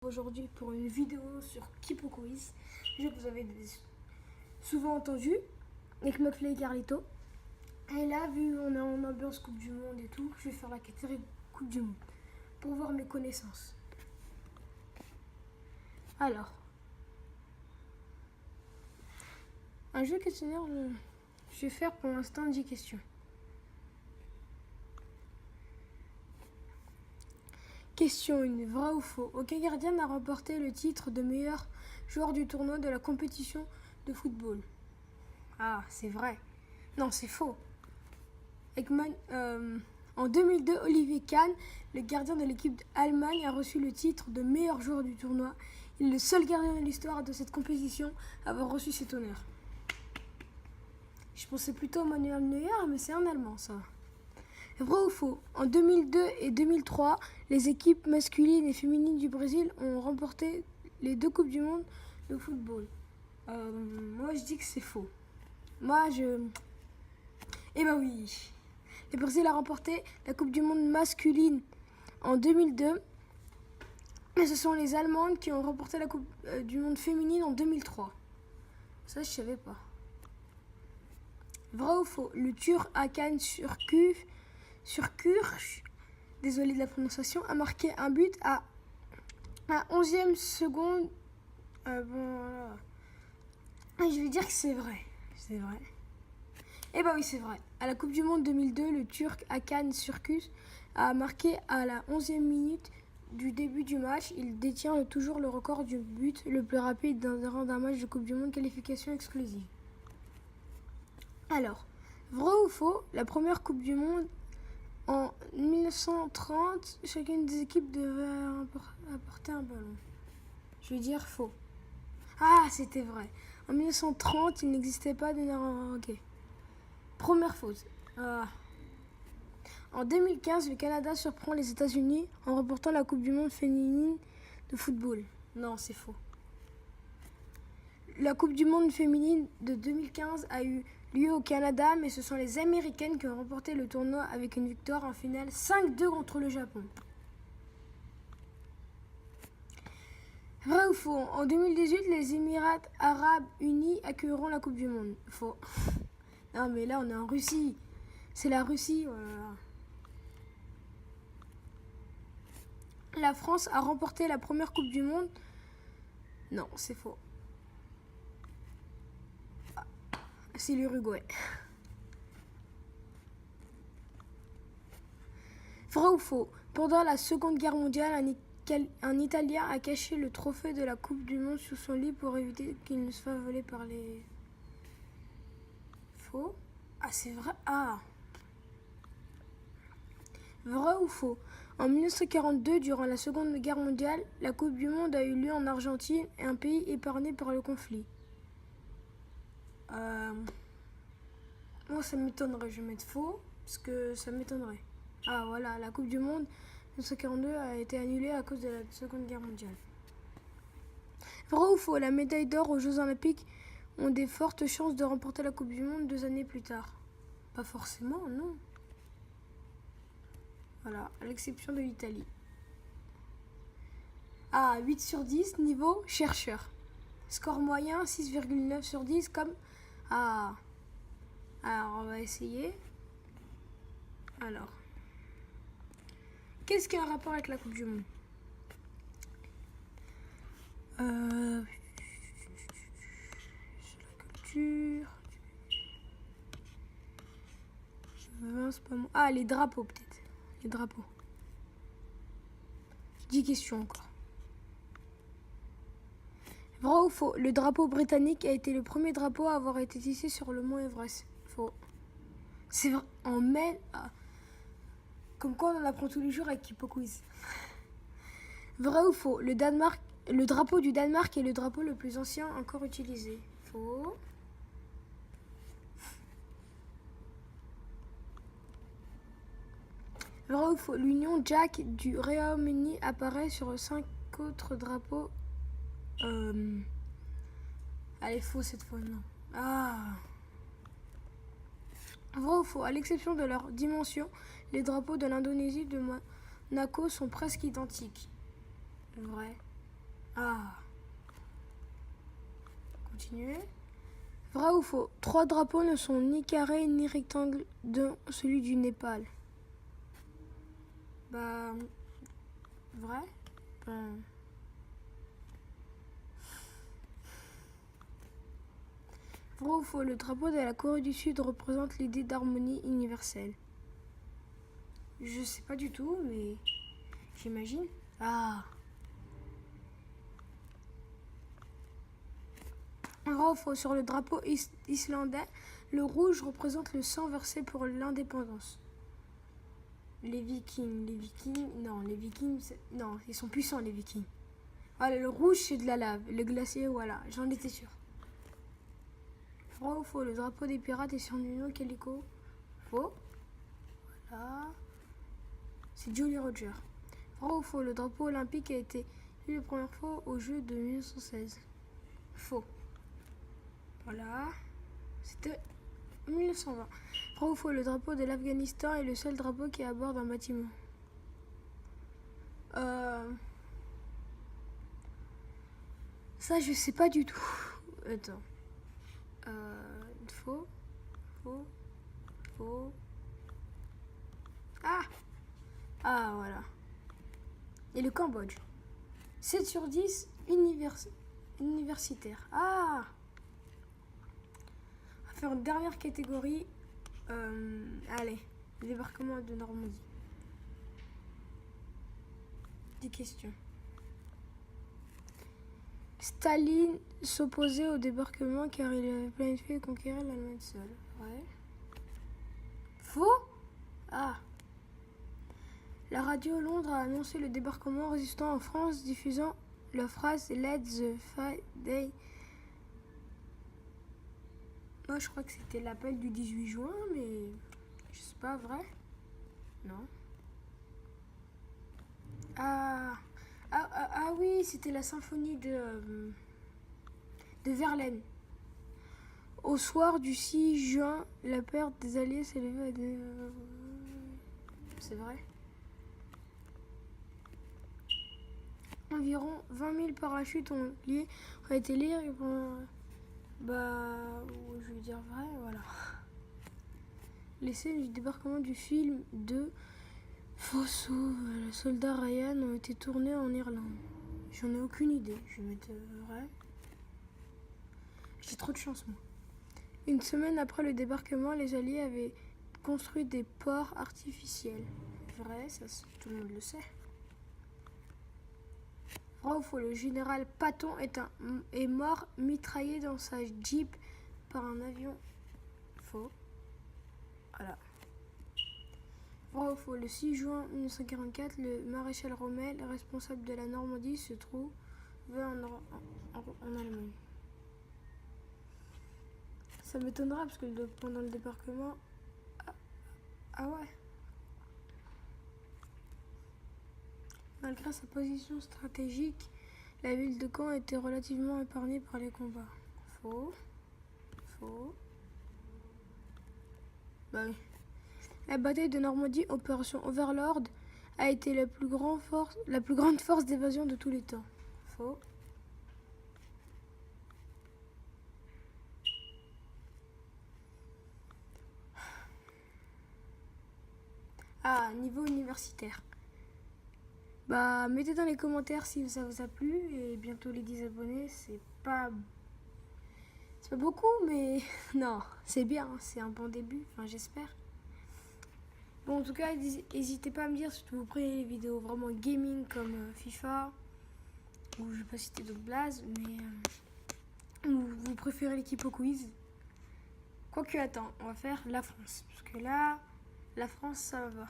Aujourd'hui pour une vidéo sur Kipo Quiz, jeu que vous avez souvent entendu avec McFly et Carlito. Et là, vu on est en ambiance Coupe du Monde et tout, je vais faire la catégorie Coupe du Monde pour voir mes connaissances. Alors, un jeu questionnaire, je vais faire pour l'instant 10 questions. Question 1. Vrai ou faux? Aucun gardien n'a remporté le titre de meilleur joueur du tournoi de la compétition de football. Ah, c'est vrai. Non, c'est faux. En 2002, Olivier Kahn, le gardien de l'équipe d'Allemagne, a reçu le titre de meilleur joueur du tournoi. Il est le seul gardien de l'histoire de cette compétition à avoir reçu cet honneur. Je pensais plutôt à Manuel Neuer, mais c'est un Allemand, ça. Vrai ou faux? En 2002 et 2003, les équipes masculines et féminines du Brésil ont remporté les 2 Coupes du Monde de football. Moi, je dis que c'est faux. Eh ben oui. Le Brésil a remporté la Coupe du Monde masculine en 2002. Et ce sont les Allemandes qui ont remporté la Coupe du Monde féminine en 2003. Ça, je savais pas. Vrai ou faux? Le Turc Hakan Şükür, désolé de la prononciation, a marqué un but à 11e seconde. Voilà. Je vais dire que c'est vrai. C'est vrai. Eh ben oui, c'est vrai. À la Coupe du Monde 2002, le Turc Hakan Şükür a marqué à la 11e minute du début du match. Il détient toujours le record du but le plus rapide d'un match de Coupe du Monde qualification exclusive. Alors, vrai ou faux? La première Coupe du Monde en 1930, chacune des équipes devait apporter un ballon. Je vais dire faux. Ah, c'était vrai. En 1930, il n'existait pas de... Ok. Première faute. En 2015, le Canada surprend les États-Unis en remportant la Coupe du Monde féminine de football. Non, c'est faux. La Coupe du Monde féminine de 2015 a eu lieu au Canada, mais ce sont les Américaines qui ont remporté le tournoi avec une victoire en finale 5-2 contre le Japon. Vrai ou faux? En 2018, les Émirats Arabes Unis accueilleront la Coupe du Monde. Faux. Non, mais là, on est en Russie. C'est la Russie. Voilà. La France a remporté la première Coupe du Monde. Non, c'est faux. C'est l'Uruguay. Vrai ou faux? Pendant la Seconde Guerre mondiale, un Italien a caché le trophée de la Coupe du Monde sous son lit pour éviter qu'il ne soit volé par les... Faux? Ah, c'est vrai. Ah. Vrai ou faux? En 1942, durant la Seconde Guerre mondiale, la Coupe du Monde a eu lieu en Argentine, un pays épargné par le conflit. Moi, ça m'étonnerait. Je vais mettre faux, parce que ça m'étonnerait. Ah, voilà, la Coupe du Monde 1942 a été annulée à cause de la Seconde Guerre mondiale. Vrai ou faux? La médaille d'or aux Jeux Olympiques ont des fortes chances de remporter la Coupe du Monde 2 années plus tard. Pas forcément, non. Voilà, à l'exception de l'Italie. Ah, 8 sur 10, niveau chercheur. Score moyen, 6,9 sur 10, comme... Ah. Alors, on va essayer. Alors. Qu'est-ce qui a un rapport avec la Coupe du Monde? La culture... C'est pas moi. Ah, les drapeaux, peut-être. Les drapeaux. 10 questions encore. Vrai ou faux? Le drapeau britannique a été le premier drapeau à avoir été tissé sur le mont Everest. Faux. C'est vrai. En mai... Ah. Comme quoi on en apprend tous les jours avec Kipo Quiz. Vrai ou faux? Le drapeau du Danemark est le drapeau le plus ancien encore utilisé. Faux. Vrai ou faux? L'Union Jack du Royaume-Uni apparaît sur 5 autres drapeaux. Allez, faux cette fois, non. Ah. Vrai ou faux? À l'exception de leur dimension, les drapeaux de l'Indonésie et de Monaco sont presque identiques. Vrai. Ah. Continuez. Vrai ou faux? 3 drapeaux ne sont ni carrés ni rectangles dont celui du Népal. Bah... Vrai? Vrai ou faux? Le drapeau de la Corée du Sud représente l'idée d'harmonie universelle. Je sais pas du tout, mais j'imagine. Ah. Vrai ou faux? Sur le drapeau islandais, le rouge représente le sang versé pour l'indépendance. Les Vikings, non, non, ils sont puissants les Vikings. Voilà, le rouge c'est de la lave, le glacier, voilà, j'en étais sûr. Vrai ou faux? Le drapeau des pirates est surnommé Calico. Faux. Voilà. C'est Jolly Roger. Vrai ou faux? Le drapeau olympique a été vu la première fois aux Jeux de 1916. Faux. Voilà. C'était 1920. Vrai ou faux? Le drapeau de l'Afghanistan est le seul drapeau qui est à bord d'un bâtiment. Ça, je sais pas du tout. Attends. Faux. Faux. Faux. Ah! Ah, voilà. Et le Cambodge. 7 sur 10 universitaire. Ah! On va faire une dernière catégorie. Allez, le débarquement de Normandie. Des questions. Staline s'opposait au débarquement car il avait planifié de conquérir l'Allemagne seule. Ouais. Faux? Ah. La radio Londres a annoncé le débarquement résistant en France, diffusant la phrase Let the fight day. Moi, je crois que c'était l'appel du 18 juin, mais je sais pas, vrai? Non. Ah oui, c'était la symphonie de Verlaine. Au soir du 6 juin, la perte des Alliés s'est élevée à des... C'est vrai. Environ 20 000 parachutes ont été liés pendant... je vais dire vrai, voilà. Les scènes du débarquement du film de Fosso, le soldat Ryan, ont été tournées en Irlande. J'en ai aucune idée. Je vais mettre vrai. J'ai trop de chance, moi. Une semaine après le débarquement, les Alliés avaient construit des ports artificiels. Vrai, ça tout le monde le sait. Vrai ou faux? Le général Patton est mort mitraillé dans sa Jeep par un avion. Faux. Voilà. Vrai ou faux? Le 6 juin 1944, le maréchal Rommel, responsable de la Normandie, se trouve en Allemagne. Ça m'étonnera parce que pendant le débarquement... Ah ouais. Malgré sa position stratégique, la ville de Caen était relativement épargnée par les combats. Faux. Faux. Bah oui. La bataille de Normandie, opération Overlord, a été la plus grande force d'évasion de tous les temps. Faux. Ah, niveau universitaire. Bah, mettez dans les commentaires si ça vous a plu. Et bientôt les 10 abonnés, c'est pas beaucoup, mais non, c'est bien, c'est un bon début, enfin j'espère. Bon, en tout cas, n'hésitez pas à me dire si vous prenez les vidéos vraiment gaming comme FIFA, ou je vais pas citer d'autres blazes, mais ou vous préférez l'équipe au quiz. Quoique, attends, on va faire la France, parce que là, la France, ça va.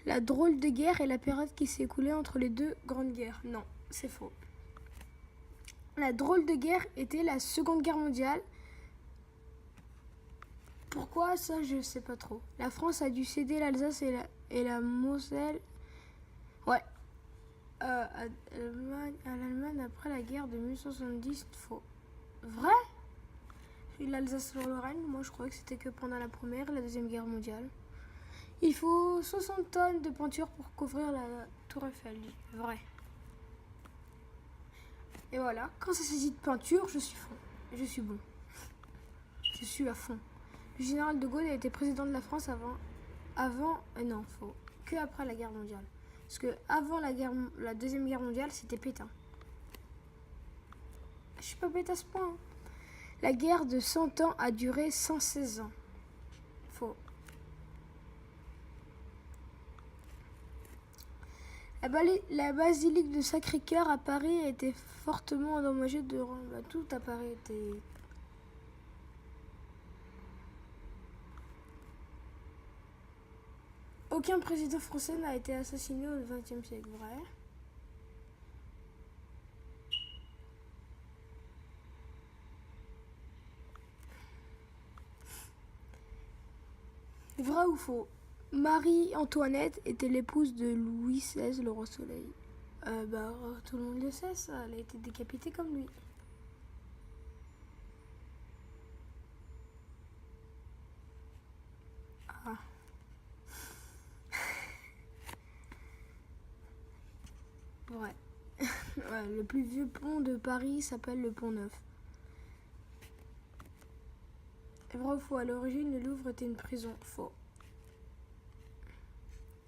La drôle de guerre est la période qui s'est écoulée entre les deux grandes guerres. Non, c'est faux. La drôle de guerre était la Seconde Guerre mondiale. Pourquoi ça, je sais pas trop. La France a dû céder l'Alsace et la Moselle. Ouais. À l'Allemagne après la guerre de 1970. Faux. Vrai? L'Alsace-Lorraine, moi je croyais que c'était que pendant la Première et la Deuxième Guerre mondiale. Il faut 60 tonnes de peinture pour couvrir la tour Eiffel. Vrai. Et voilà, quand ça s'agit de peinture, je suis fond. Je suis bon. Je suis à fond. Le général de Gaulle a été président de la France non, faux. Que après la guerre mondiale. Parce que avant la deuxième guerre mondiale, c'était Pétain. Je suis pas bête à ce point. Hein. La guerre de 100 ans a duré 116 ans. Faux. La basilique de Sacré-Cœur à Paris a été fortement endommagée durant... tout à Paris était... Aucun président français n'a été assassiné au XXe siècle, vrai. Vrai ou faux? Marie-Antoinette était l'épouse de Louis XVI, le roi Soleil. Tout le monde le sait, ça. Elle a été décapitée comme lui. Ah. Ouais. Ouais. Le plus vieux pont de Paris s'appelle le Pont Neuf. Vrai ou faux? À l'origine, le Louvre était une prison. Faux.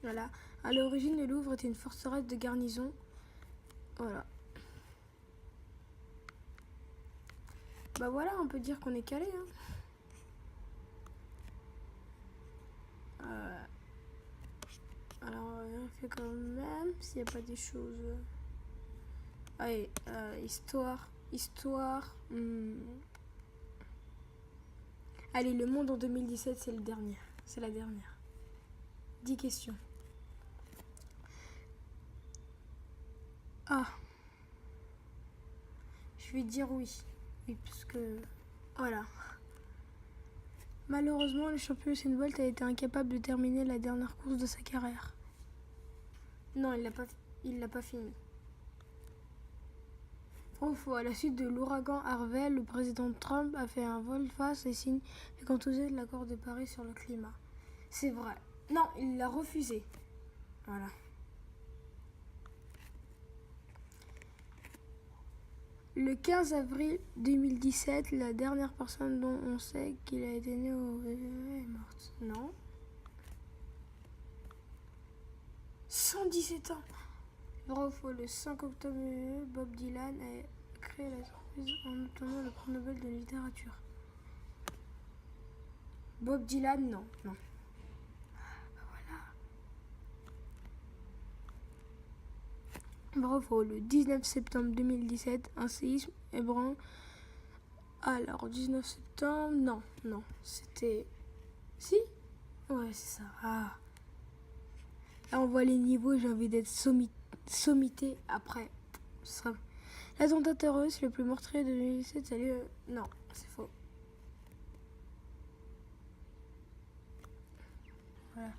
Voilà. À l'origine, le Louvre était une forteresse de garnison. Voilà. Bah voilà, on peut dire qu'on est calé. Hein. Alors, on va vérifier quand même s'il n'y a pas des choses. Allez, histoire. Allez, le monde en 2017, c'est le dernier. C'est la dernière. 10 questions. Ah. Je vais dire oui. Oui, parce que... Voilà. Malheureusement, le champion Usain Bolt a été incapable de terminer la dernière course de sa carrière. Non, il l'a pas fini. Faux. À la suite de l'ouragan Harvey, le président Trump a fait un volte-face et signe les contours de l'accord de Paris sur le climat. C'est vrai. Non, il l'a refusé. Voilà. Le 15 avril 2017, la dernière personne dont on sait qu'il a été né au est morte. Non. 117 ans. Vrai ou faux? Le 5 octobre, Bob Dylan a créé la surprise en obtenant le prix Nobel de littérature. Bob Dylan, non. Bravo, le 19 septembre 2017, un séisme ébranle. Alors, 19 septembre, non, c'était... Si? Ouais, c'est ça. Ah. Là, on voit les niveaux, j'ai envie d'être sommité après. Ce sera... L'attentat terroriste le plus meurtrier de 2017, ça lieu... Non, c'est faux. Voilà.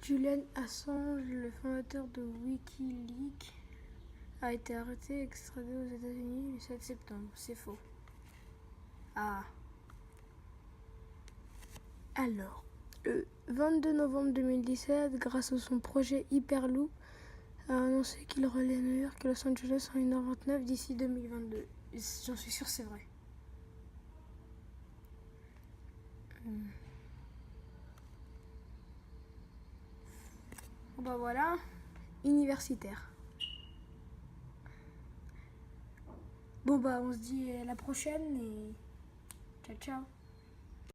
Julian Assange, le fondateur de Wikileaks, a été arrêté et extradé aux États-Unis le 7 septembre. C'est faux. Ah. Alors, le 22 novembre 2017, grâce à son projet Hyperloop, a annoncé qu'il reliait New York et Los Angeles en 1h29 d'ici 2022. J'en suis sûre, c'est vrai. Bah voilà, universitaire. Bon bah on se dit à la prochaine et ciao ciao.